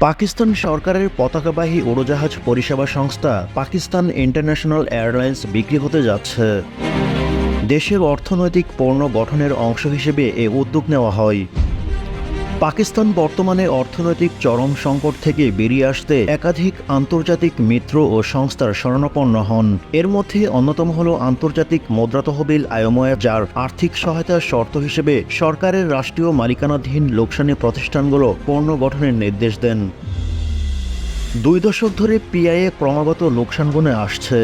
পাকিস্তান সরকারের পতাকাবাহী উড়োজাহাজ পরিষেবা সংস্থা পাকিস্তান ইন্টারন্যাশনাল এয়ারলাইন্স বিক্রি হতে যাচ্ছে। দেশের অর্থনৈতিক পুনর্গঠনের অংশ হিসেবে এ উদ্যোগ নেওয়া হয়। পাকিস্তান বর্তমানে অর্থনৈতিক চরম সংকট থেকে বেরিয়ে আসতে একাধিক আন্তর্জাতিক মিত্র ও সংস্থার শরণাপন্ন হন। এর মধ্যে অন্যতম হল আন্তর্জাতিক মুদ্রা তহবিল IMF, যার আর্থিক সহায়তার শর্ত হিসেবে সরকারের রাষ্ট্রীয় মালিকানাধীন লোকসানি প্রতিষ্ঠানগুলো পুনর্গঠনের নির্দেশ দেন। 2 দশক ধরে PIA ক্রমাগত লোকসান গুণে আসছে।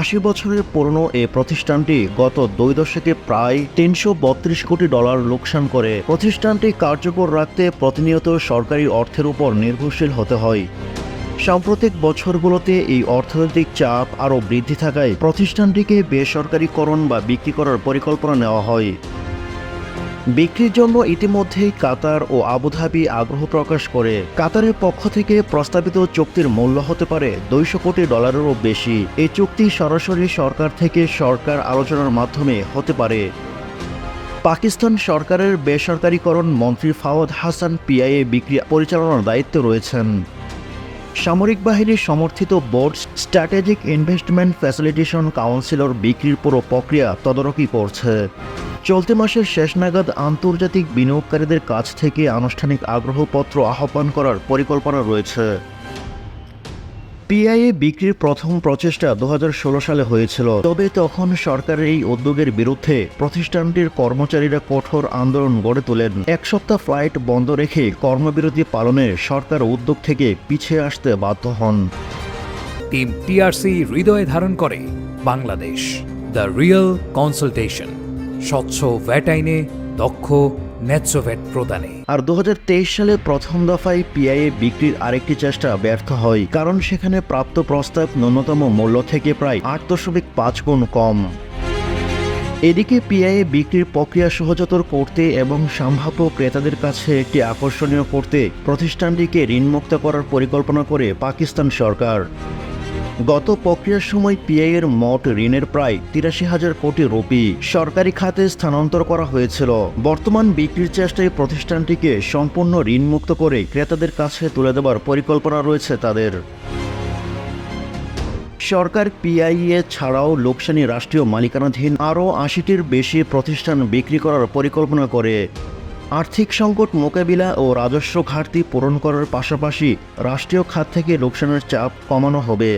80 বছরের পুরনো এ প্রতিষ্ঠানটি গত 2 দশকে প্রায় $332 কোটি লোকসান করে। প্রতিষ্ঠানটি কার্যকর রাখতে প্রতিনিয়ত সরকারি অর্থের উপর নির্ভরশীল হতে হয়। সাম্প্রতিক বছরগুলোতে এই অর্থনৈতিক চাপ আরও বৃদ্ধি থাকায় প্রতিষ্ঠানটিকে বেসরকারীকরণ বা বিক্রি করার পরিকল্পনা নেওয়া হয়। বিক্রির জন্য ইতিমধ্যেই কাতার ও আবুধাবি আগ্রহ প্রকাশ করে। কাতারের পক্ষ থেকে প্রস্তাবিত চুক্তির মূল্য হতে পারে $200 কোটিরও বেশি। এই চুক্তি সরাসরি সরকার থেকে সরকার আলোচনার মাধ্যমে হতে পারে। পাকিস্তান সরকারের বেসরকারীকরণ মন্ত্রী ফাওয়াদ হাসান PIA বিক্রি পরিচালনার দায়িত্বে রয়েছেন। সামরিক বাহিনীর সমর্থিত board strategic investment facilitation councillor বিক্রির পুরো প্রক্রিয়া তদারকি করছে। চলতি মাসের শেষ নাগাদ আন্তর্জাতিক বিনিয়োগকারীদের কাছ থেকে আনুষ্ঠানিক আগ্রহপত্র আহ্বান করার পরিকল্পনা রয়েছে। PIA বিক্রির প্রথম প্রচেষ্টা 2016 সালে হয়েছিল, তবে তখন সরকারের এই উদ্যোগের বিরুদ্ধে প্রতিষ্ঠানটির কর্মচারীরা কঠোর আন্দোলন গড়ে তোলেন। 1 সপ্তাহ ফ্লাইট বন্ধ রেখে কর্মবিরতি পালনে সরকার উদ্যোগ থেকে পিছিয়ে আসতে বাধ্য হন। টিম TRC হৃদয়ে ধারণ করে বাংলাদেশ। দ্য রিয়েল কনসালটেশন, স্বচ্ছ ভ্যাট আইনে দক্ষ ন্যায্য ভ্যাট প্রদানে। আর 2023 সালে প্রথম দফায় PIA বিক্রির আরেকটি চেষ্টা ব্যর্থ হয়, কারণ সেখানে প্রাপ্ত প্রস্তাব ন্যূনতম মূল্য থেকে প্রায় 8.5 গুণ কম। এদিকে PIA বিক্রির প্রক্রিয়া সহজতর করতে এবং সম্ভাব্য ক্রেতাদের কাছে একটি আকর্ষণীয় করতে প্রতিষ্ঠানটিকে ঋণমুক্ত করার পরিকল্পনা করে পাকিস্তান সরকার। গত প্রক্রিয়ার সময় PIA এর মোট ঋণের প্রায় 83,000 কোটি রুপি সরকারি খাতে স্থানান্তর করা হয়েছিল। বর্তমান বিক্রির চেষ্টায় প্রতিষ্ঠানটিকে সম্পূর্ণ ঋণমুক্ত করে ক্রেতাদের কাছে তুলে দেওয়ার পরিকল্পনা রয়েছে তাদের। সরকার PIA ছাড়াও লোকসানি রাষ্ট্রীয় মালিকানাধীন আরও 80টির বেশি প্রতিষ্ঠান বিক্রি করার পরিকল্পনা করে। আর্থিক সংকট মোকাবিলা ও রাজস্ব ঘাটতি পূরণ করার পাশাপাশি রাষ্ট্রীয় খাত থেকে লোকসানের চাপ কমানো হবে।